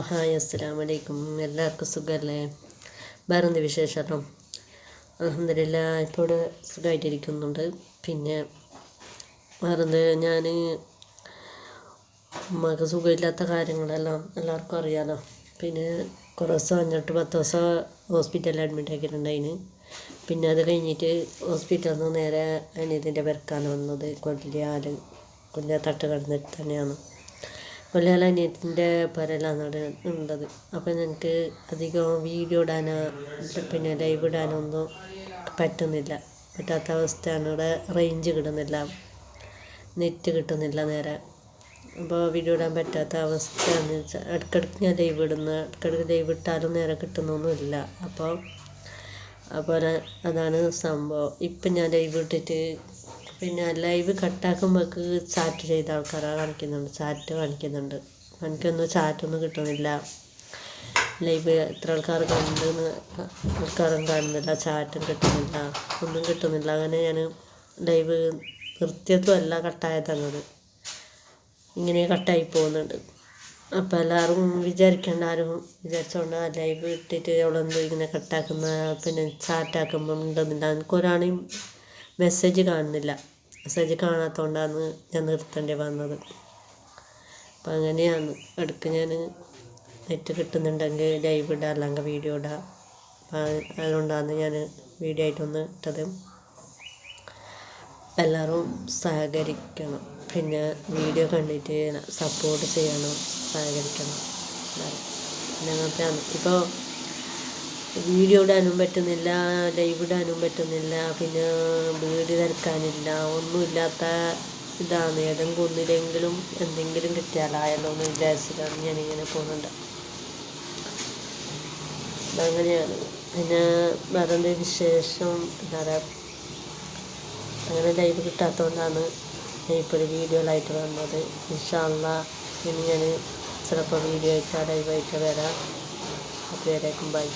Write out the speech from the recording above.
Hi അസ്സലാമു അലൈക്കും. എല്ലാവർക്കും സുഖമല്ലേ? വേറെന്ത് വിശേഷം? അൽഹംദുലില്ലാഹ് ഇപ്പോൾ ഇവിടെ സുഖമായിട്ടിരിക്കുന്നുണ്ട്. പിന്നെ വേറെന്ത്, ഞാൻ ഉമ്മക്ക് സുഖമില്ലാത്ത കാര്യങ്ങളെല്ലാം എല്ലാവർക്കും അറിയാമല്ലോ. പിന്നെ കുറേ ദിവസം 5-10 ദിവസം ഹോസ്പിറ്റലിൽ അഡ്മിറ്റ് ആക്കിയിട്ടുണ്ടായിന്. പിന്നെ അത് കഴിഞ്ഞിട്ട് ഹോസ്പിറ്റലിൽ നിന്ന് നേരെ അനിയത്തിൻ്റെ പെരക്കാണ് വന്നത്. കൊല്ലിയ തട്ടുകടന്നിട്ട് തന്നെയാണ്. കൊല്ലം അനിയത്തിൻ്റെ പെരയിലാണ് ഉള്ളത്. അപ്പം എനിക്ക് അധികം വീഡിയോ ഇടാനോ പിന്നെ ലൈവ് ഇടാനോ ഒന്നും പറ്റാത്ത അവസ്ഥയാണ്. ഇവിടെ റേഞ്ച് കിട്ടുന്നില്ല, നെറ്റ് കിട്ടുന്നില്ല നേരെ. അപ്പോൾ വീഡിയോ ഇടാൻ പറ്റാത്ത അവസ്ഥയാണ്. ഇടയ്ക്കിടയ്ക്ക് ഞാൻ ഇടയ്ക്കിടയ്ക്ക് ലൈവ് ഇട്ടാലും നേരെ കിട്ടുന്നൊന്നുമില്ല. അപ്പോൾ അതാണ് സംഭവം. ഇപ്പം ഞാൻ ലൈവ് ഇട്ടിട്ട് പിന്നെ ലൈവ് കട്ടാക്കുമ്പോഴേക്ക് ചാറ്റ് ചെയ്ത ആൾക്കാരെ കാണിക്കുന്നുണ്ട്. എനിക്കൊന്നും ചാറ്റൊന്നും കിട്ടുന്നില്ല. ലൈവ് എത്ര ആൾക്കാർ കണ്ടെന്ന് ആൾക്കാരും കാണുന്നില്ല, ചാറ്റും കിട്ടുന്നില്ല, ഒന്നും കിട്ടുന്നില്ല. അങ്ങനെ ഞാൻ ലൈവ് നിർത്തിയതുമല്ല, കട്ടായതന്നത് ഇങ്ങനെ കട്ടായി പോകുന്നുണ്ട്. അപ്പോൾ എല്ലാവരും ആരും വിചാരിച്ചോണ്ട് ലൈവ് ഇട്ടിട്ട് അവളെന്തോ ഇങ്ങനെ കട്ടാക്കുന്ന പിന്നെ ചാറ്റാക്കുമ്പം ഉണ്ടെന്നില്ല. എനിക്കൊരാണെയും മെസ്സേജ് കാണാത്തതുകൊണ്ടാണ് ഞാൻ നിർത്തേണ്ടി വന്നത്. അപ്പം അങ്ങനെയാണ്. ഇടയ്ക്ക് ഞാൻ നെറ്റ് കിട്ടുന്നുണ്ടെങ്കിൽ ലൈവ് ഇടാം, അല്ലെങ്കിൽ വീഡിയോ ഇടാം. അതുകൊണ്ടാണ് ഞാൻ വീഡിയോ ആയിട്ടൊന്ന് ഇട്ടത്. എല്ലാവരും സഹകരിക്കണം, പിന്നെ വീഡിയോ കണ്ടിട്ട് സപ്പോർട്ട് ചെയ്യണം, സഹകരിക്കണം. പിന്നെ അങ്ങനത്തെയാണ്. ഇപ്പോൾ വീഡിയോ ഇടാനും പറ്റുന്നില്ല, ലൈവ് ഇടാനും പറ്റുന്നില്ല, പിന്നെ വീട് തിരക്കാനില്ല, ഒന്നുമില്ലാത്ത ഇതാണ്. ഏതെങ്കിലും ഒന്നിലെങ്കിലും എന്തെങ്കിലും കിട്ടിയാലായല്ലോ എന്ന് വിചാരിച്ചിട്ടാണ് ഞാനിങ്ങനെ പോകുന്നുണ്ട്. അങ്ങനെയാണ്. പിന്നെ വേറെ വിശേഷം എന്താ പറയുക, അങ്ങനെ ലൈവ് കിട്ടാത്തതുകൊണ്ടാണ് ഞാൻ ഇപ്പോൾ ഒരു വീഡിയോയിലായിട്ട് വന്നത്. ഇൻഷാ അല്ലാഹ് ഇനി ഞാൻ ചിലപ്പോൾ വീഡിയോ ആയിട്ട് ലൈവായിട്ട് വരാം. അതുവരേക്കും ബൈ.